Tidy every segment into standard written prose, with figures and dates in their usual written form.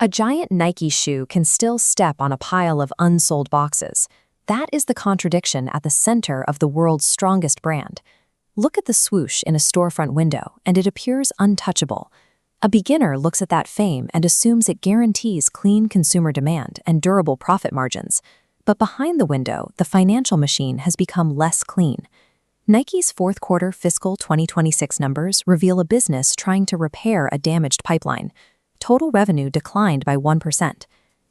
A giant Nike shoe can still step on a pile of unsold boxes. That is the contradiction at the center of the world's strongest brand. Look at the swoosh in a storefront window, and it appears untouchable. A beginner looks at that fame and assumes it guarantees clean consumer demand and durable profit margins. But behind the window, the financial machine has become less clean. Nike's fourth quarter fiscal 2026 numbers reveal a business trying to repair a damaged pipeline. Total revenue declined by 1%.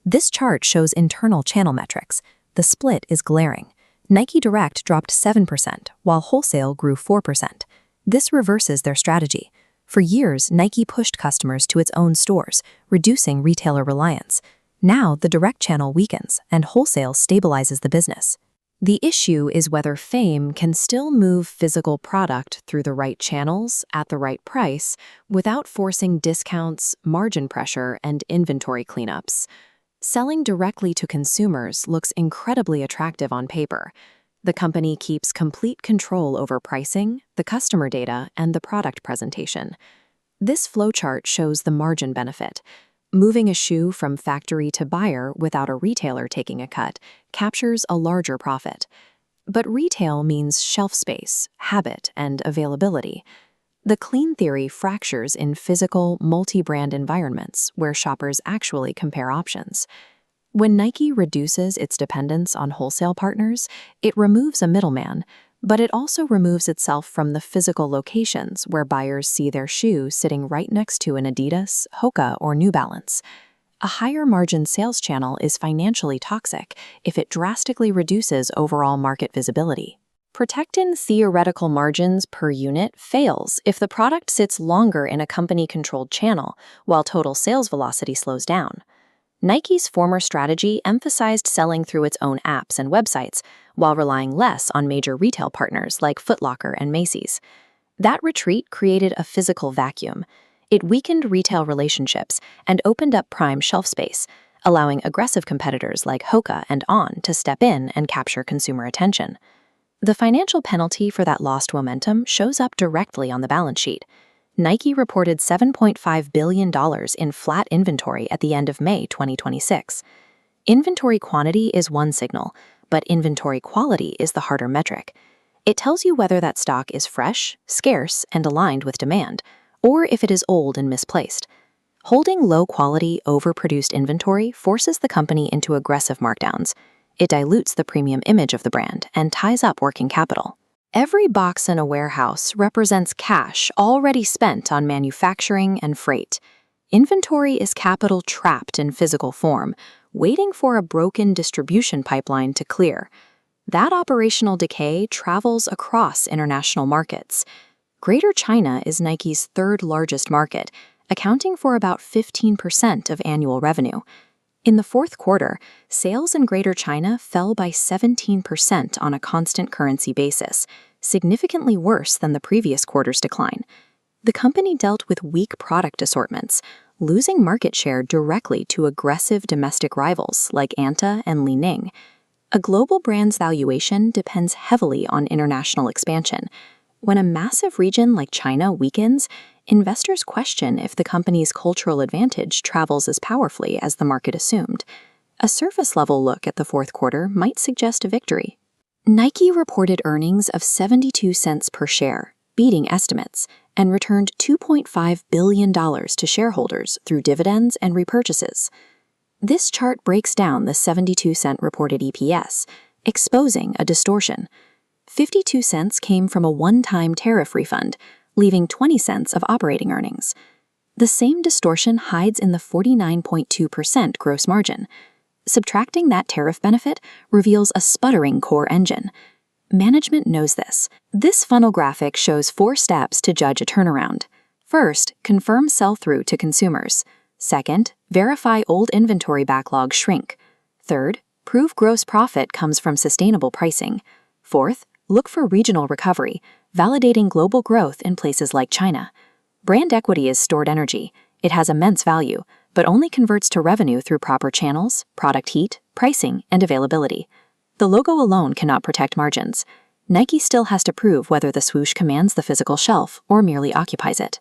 This chart shows internal channel metrics. The split is glaring. Nike Direct dropped 7%, while wholesale grew 4%. This reverses their strategy. For years, Nike pushed customers to its own stores, reducing retailer reliance. Now, the direct channel weakens, and wholesale stabilizes the business. The issue is whether fame can still move physical product through the right channels at the right price without forcing discounts, margin pressure, and inventory cleanups. Selling directly to consumers looks incredibly attractive on paper. The company keeps complete control over pricing, the customer data, and the product presentation. This flowchart shows the margin benefit. Moving a shoe from factory to buyer without a retailer taking a cut captures a larger profit. But retail means shelf space, habit, and availability. The clean theory fractures in physical, multi-brand environments where shoppers actually compare options. When Nike reduces its dependence on wholesale partners, it removes a middleman, but it also removes itself from the physical locations where buyers see their shoe sitting right next to an Adidas, Hoka, or New Balance. A higher margin sales channel is financially toxic if it drastically reduces overall market visibility. Protecting theoretical margins per unit fails if the product sits longer in a company-controlled channel while total sales velocity slows down. Nike's former strategy emphasized selling through its own apps and websites, while relying less on major retail partners like Foot Locker and Macy's. That retreat created a physical vacuum. It weakened retail relationships and opened up prime shelf space, allowing aggressive competitors like Hoka and On to step in and capture consumer attention. The financial penalty for that lost momentum shows up directly on the balance sheet. Nike reported $7.5 billion in flat inventory at the end of May 2026. Inventory quantity is one signal, but inventory quality is the harder metric. It tells you whether that stock is fresh, scarce, and aligned with demand, or if it is old and misplaced. Holding low-quality, overproduced inventory forces the company into aggressive markdowns. It dilutes the premium image of the brand and ties up working capital. Every box in a warehouse represents cash already spent on manufacturing and freight. Inventory is capital trapped in physical form, waiting for a broken distribution pipeline to clear. That operational decay travels across international markets. Greater China is Nike's third largest market, accounting for about 15% of annual revenue. In the fourth quarter, sales in Greater China fell by 17% on a constant currency basis, significantly worse than the previous quarter's decline. The company dealt with weak product assortments, losing market share directly to aggressive domestic rivals like Anta and Li Ning. A global brand's valuation depends heavily on international expansion. When a massive region like China weakens, investors question if the company's cultural advantage travels as powerfully as the market assumed. A surface-level look at the fourth quarter might suggest a victory. Nike reported earnings of 72 cents per share, beating estimates, and returned $2.5 billion to shareholders through dividends and repurchases. This chart breaks down the 72-cent reported EPS, exposing a distortion. 52 cents came from a one-time tariff refund, leaving 20 cents of operating earnings. The same distortion hides in the 49.2% gross margin. Subtracting that tariff benefit reveals a sputtering core engine. Management knows this. This funnel graphic shows 4 steps to judge a turnaround. First, confirm sell-through to consumers. Second, verify old inventory backlog shrink. Third, prove gross profit comes from sustainable pricing. Fourth, look for regional recovery, validating global growth in places like China. Brand equity is stored energy. It has immense value, but only converts to revenue through proper channels, product heat, pricing, and availability. The logo alone cannot protect margins. Nike still has to prove whether the swoosh commands the physical shelf or merely occupies it.